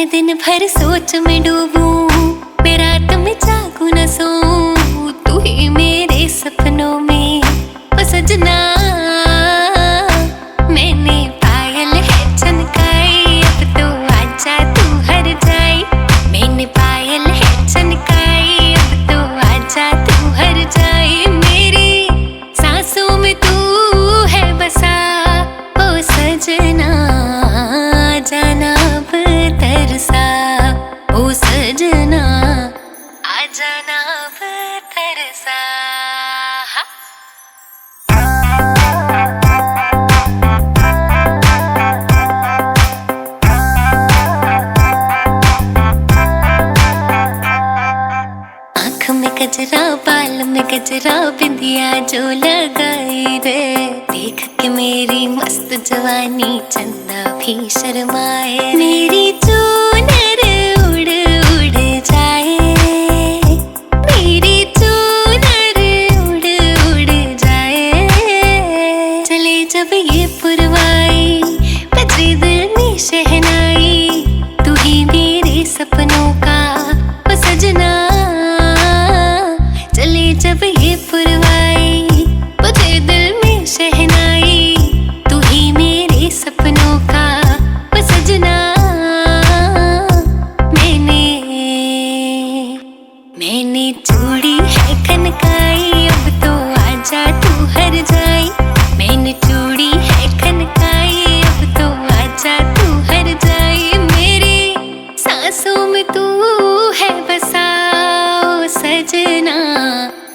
मैं दिन भर सोच में डूबूं, मैं रात में जागूं न सोऊं, तू ही मेरे सपनों में ओ सजना। मैंने पायल है चमकाई, अब तो आजा तू हर जाए। मैंने पायल है चमकाई, अब तो आजा तू हर जाए। मेरी सांसों में तू है बसा ओ सजना, जाना अब तरसा ओ सजना, आ जाना अब तरसा। आँख में गजरा, बाल में गजरा, बिंदिया जो लगाई रे, देख के मेरी मस्त जवानी चंदा भी शर्माए। मेरी चूनर उड़ उड़ जाए, मेरी चूनर उड़ उड़ जाए। चले जब ये पुरवाई, बजे दिल में शहनाई, तू ही मेरे सपनों का ओ सजना। चले जब ये पुरवाई, बजे दिल में शहनाई, तू ही मेरे सपनों का ओ सजना। मैंने चूड़ी है खनकाई,